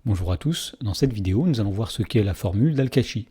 Bonjour à tous, dans cette vidéo nous allons voir ce qu'est la formule d'Al-Kashi.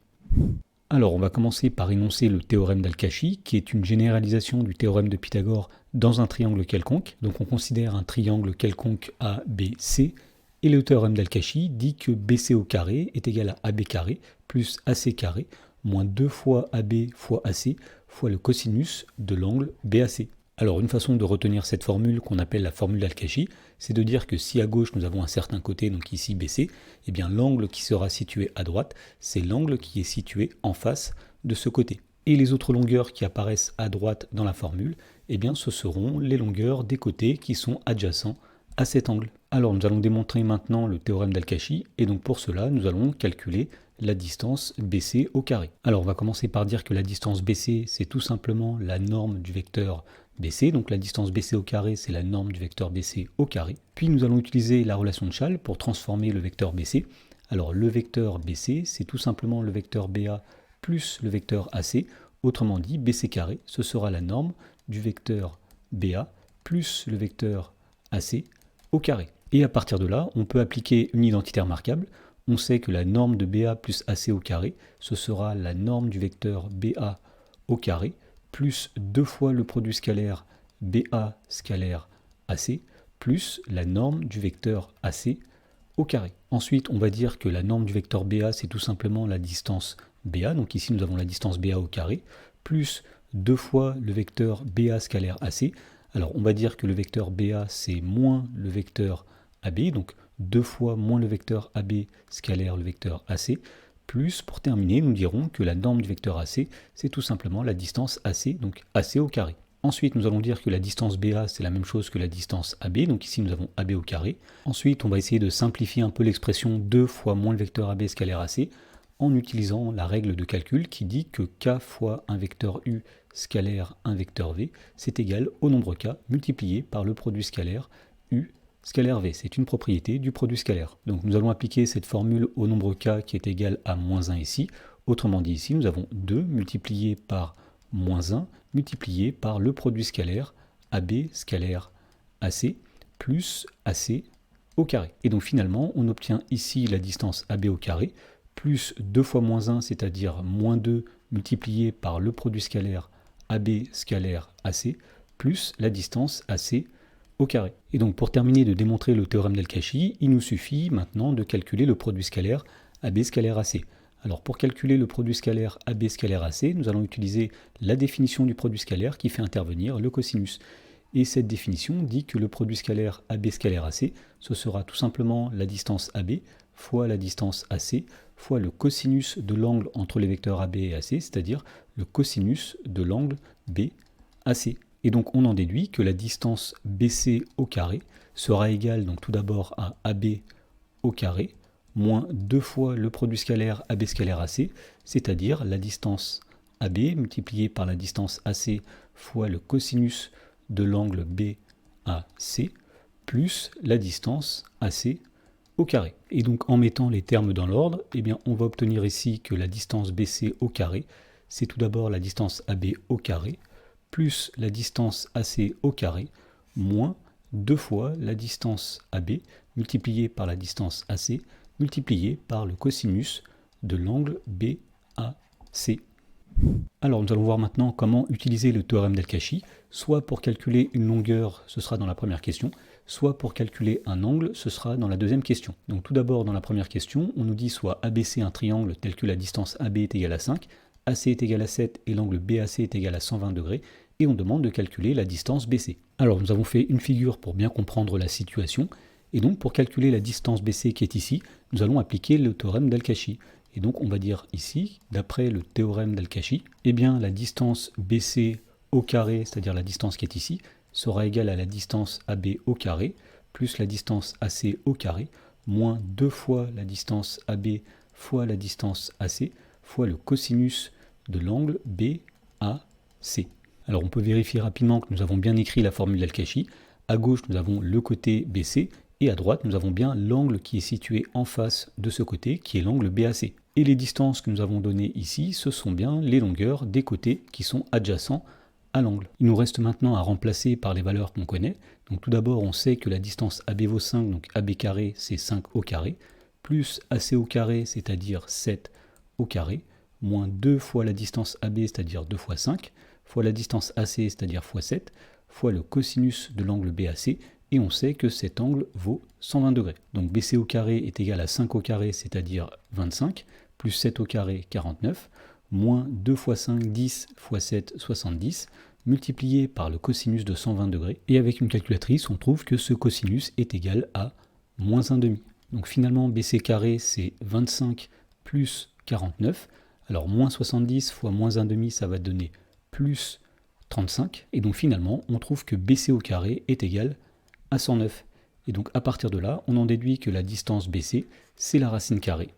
Alors on va commencer par énoncer le théorème d'Al-Kashi qui est une généralisation du théorème de Pythagore dans un triangle quelconque. Donc on considère un triangle quelconque ABC et le théorème d'Al-Kashi dit que BC au carré est égal à AB carré plus AC carré moins 2 fois AB fois AC fois le cosinus de l'angle BAC. Alors une façon de retenir cette formule qu'on appelle la formule d'Al-Kashi, c'est de dire que si à gauche nous avons un certain côté, donc ici BC, eh bien l'angle qui sera situé à droite, c'est l'angle qui est situé en face de ce côté. Et les autres longueurs qui apparaissent à droite dans la formule, eh bien ce seront les longueurs des côtés qui sont adjacents à cet angle. Alors nous allons démontrer maintenant le théorème d'Al-Kashi, et donc pour cela nous allons calculer la distance BC au carré. Alors on va commencer par dire que la distance BC, c'est tout simplement la norme du vecteur BC, donc la distance BC au carré, c'est la norme du vecteur BC au carré. Puis nous allons utiliser la relation de Chasles pour transformer le vecteur BC. Alors le vecteur BC, c'est tout simplement le vecteur BA plus le vecteur AC, autrement dit BC carré, ce sera la norme du vecteur BA plus le vecteur AC au carré. Et à partir de là, on peut appliquer une identité remarquable. On sait que la norme de BA plus AC au carré, ce sera la norme du vecteur BA au carré, plus 2 fois le produit scalaire BA scalaire AC, plus la norme du vecteur AC au carré. Ensuite, on va dire que la norme du vecteur BA, c'est tout simplement la distance BA, donc ici nous avons la distance BA au carré, plus 2 fois le vecteur BA scalaire AC. Alors on va dire que le vecteur BA, c'est moins le vecteur AB, donc 2 fois moins le vecteur AB scalaire le vecteur AC, plus, pour terminer, nous dirons que la norme du vecteur AC, c'est tout simplement la distance AC, donc AC au carré. Ensuite, nous allons dire que la distance BA, c'est la même chose que la distance AB, donc ici nous avons AB au carré. Ensuite, on va essayer de simplifier un peu l'expression 2 fois moins le vecteur AB scalaire AC, en utilisant la règle de calcul qui dit que K fois un vecteur U scalaire un vecteur V, c'est égal au nombre K multiplié par le produit scalaire U scalaire V, c'est une propriété du produit scalaire. Donc nous allons appliquer cette formule au nombre K qui est égal à moins 1 ici. Autrement dit ici, nous avons 2 multiplié par moins 1 multiplié par le produit scalaire AB scalaire AC plus AC au carré. Et donc finalement, on obtient ici la distance AB au carré plus 2 fois moins 1, c'est-à-dire moins 2 multiplié par le produit scalaire AB scalaire AC plus la distance AC au carré. Et donc pour terminer de démontrer le théorème d'Al-Kashi, il nous suffit maintenant de calculer le produit scalaire AB scalaire AC. Alors pour calculer le produit scalaire AB scalaire AC, nous allons utiliser la définition du produit scalaire qui fait intervenir le cosinus. Et cette définition dit que le produit scalaire AB scalaire AC, ce sera tout simplement la distance AB fois la distance AC fois le cosinus de l'angle entre les vecteurs AB et AC, c'est-à-dire le cosinus de l'angle BAC. Et donc on en déduit que la distance BC au carré sera égale donc tout d'abord à AB au carré moins 2 fois le produit scalaire AB scalaire AC, c'est-à-dire la distance AB multipliée par la distance AC fois le cosinus de l'angle BAC plus la distance AC au carré. Et donc en mettant les termes dans l'ordre, eh bien on va obtenir ici que la distance BC au carré, c'est tout d'abord la distance AB au carré plus la distance AC au carré, moins 2 fois la distance AB multipliée par la distance AC multipliée par le cosinus de l'angle BAC. Alors nous allons voir maintenant comment utiliser le théorème d'Al-Kashi, soit pour calculer une longueur, ce sera dans la première question, soit pour calculer un angle, ce sera dans la deuxième question. Donc tout d'abord dans la première question, on nous dit soit ABC un triangle tel que la distance AB est égale à 5, AC est égal à 7 et l'angle BAC est égal à 120 degrés, et on demande de calculer la distance BC. Alors nous avons fait une figure pour bien comprendre la situation, et donc pour calculer la distance BC qui est ici, nous allons appliquer le théorème d'Al-Kashi. Et donc on va dire ici, d'après le théorème d'Al-Kashi, eh bien la distance BC au carré, c'est-à-dire la distance qui est ici, sera égale à la distance AB au carré, plus la distance AC au carré, moins 2 fois la distance AB fois la distance AC, fois le cosinus de l'angle BAC. Alors on peut vérifier rapidement que nous avons bien écrit la formule d'Al-Kashi. À gauche, nous avons le côté BC, et à droite, nous avons bien l'angle qui est situé en face de ce côté, qui est l'angle BAC. Et les distances que nous avons données ici, ce sont bien les longueurs des côtés qui sont adjacents à l'angle. Il nous reste maintenant à remplacer par les valeurs qu'on connaît. Donc tout d'abord, on sait que la distance AB vaut 5, donc AB carré, c'est 5 au carré, plus AC au carré, c'est-à-dire 7 au carré, moins 2 fois la distance AB, c'est-à-dire 2 fois 5, fois la distance AC, c'est-à-dire fois 7, fois le cosinus de l'angle BAC, et on sait que cet angle vaut 120 degrés. Donc BC au carré est égal à 5 au carré, c'est-à-dire 25, plus 7 au carré, 49, moins 2 fois 5, 10, fois 7, 70, multiplié par le cosinus de 120 degrés. Et avec une calculatrice, on trouve que ce cosinus est égal à moins 1,5. Donc finalement, BC carré, c'est 25 plus 49. Alors moins 70 fois moins 1,5, ça va donner plus 35. Et donc finalement, on trouve que BC au carré est égal à 109. Et donc à partir de là, on en déduit que la distance BC, c'est la racine carrée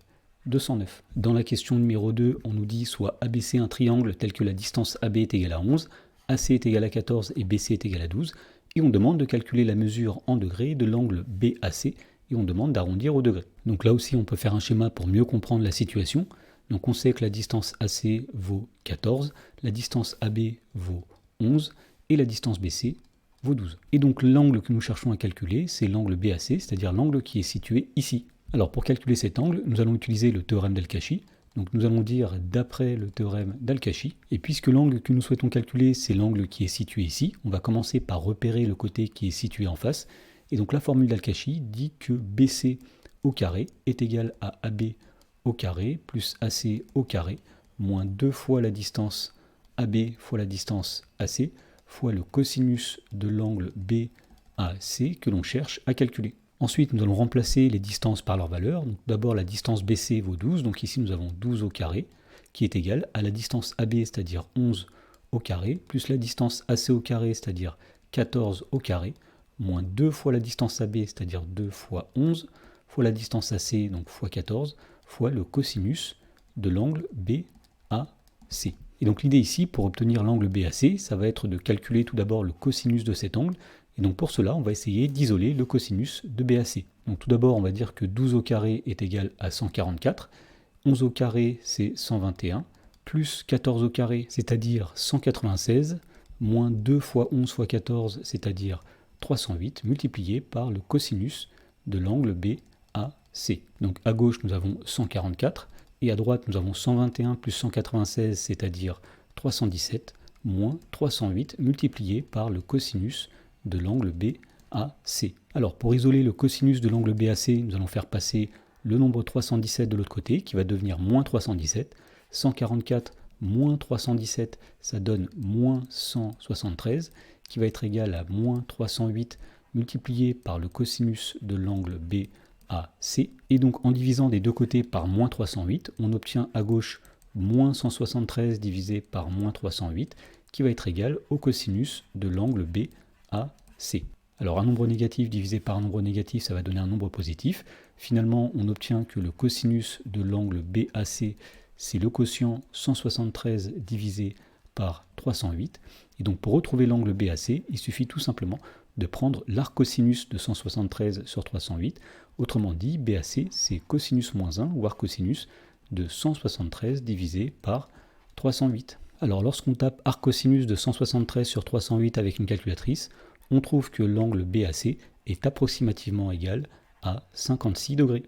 de 109. Dans la question numéro 2, on nous dit soit ABC un triangle tel que la distance AB est égale à 11, AC est égal à 14 et BC est égal à 12. Et on demande de calculer la mesure en degrés de l'angle BAC et on demande d'arrondir au degré. Donc là aussi, on peut faire un schéma pour mieux comprendre la situation. Donc on sait que la distance AC vaut 14, la distance AB vaut 11 et la distance BC vaut 12. Et donc l'angle que nous cherchons à calculer, c'est l'angle BAC, c'est-à-dire l'angle qui est situé ici. Alors pour calculer cet angle, nous allons utiliser le théorème d'Al-Kashi. Donc nous allons dire d'après le théorème d'Al-Kashi. Et puisque l'angle que nous souhaitons calculer, c'est l'angle qui est situé ici, on va commencer par repérer le côté qui est situé en face. Et donc la formule d'Al-Kashi dit que BC au carré est égal à AB au carré plus AC au carré moins 2 fois la distance AB fois la distance AC fois le cosinus de l'angle BAC que l'on cherche à calculer. Ensuite, nous allons remplacer les distances par leur valeur. D'abord, la distance BC vaut 12, donc ici nous avons 12 au carré, qui est égal à la distance AB, c'est-à-dire 11 au carré, plus la distance AC au carré, c'est-à-dire 14 au carré, moins 2 fois la distance AB, c'est-à-dire 2 fois 11, fois la distance AC, donc fois 14, fois le cosinus de l'angle BAC. Et donc l'idée ici, pour obtenir l'angle BAC, ça va être de calculer tout d'abord le cosinus de cet angle. Et donc pour cela, on va essayer d'isoler le cosinus de BAC. Donc tout d'abord, on va dire que 12 au carré est égal à 144, 11 au carré c'est 121, plus 14 au carré, c'est-à-dire 196, moins 2 fois 11 fois 14, c'est-à-dire 308, multiplié par le cosinus de l'angle BAC. Donc à gauche, nous avons 144, et à droite, nous avons 121 plus 196, c'est-à-dire 317, moins 308, multiplié par le cosinus de l'angle BAC. Alors pour isoler le cosinus de l'angle BAC, nous allons faire passer le nombre 317 de l'autre côté, qui va devenir moins 317. 144 moins 317, ça donne moins 173, qui va être égal à moins 308 multiplié par le cosinus de l'angle BAC. Et donc en divisant des deux côtés par moins 308, on obtient à gauche moins 173 divisé par moins 308, qui va être égal au cosinus de l'angle BAC. Alors un nombre négatif divisé par un nombre négatif, ça va donner un nombre positif. Finalement, on obtient que le cosinus de l'angle BAC, c'est le quotient 173 divisé par 308. Et donc pour retrouver l'angle BAC, il suffit tout simplement de prendre l'arc cosinus de 173 sur 308. Autrement dit, BAC, c'est cosinus moins 1, ou arc cosinus de 173 divisé par 308. Alors lorsqu'on tape arc cosinus de 173 sur 308 avec une calculatrice, on trouve que l'angle BAC est approximativement égal à 56 degrés.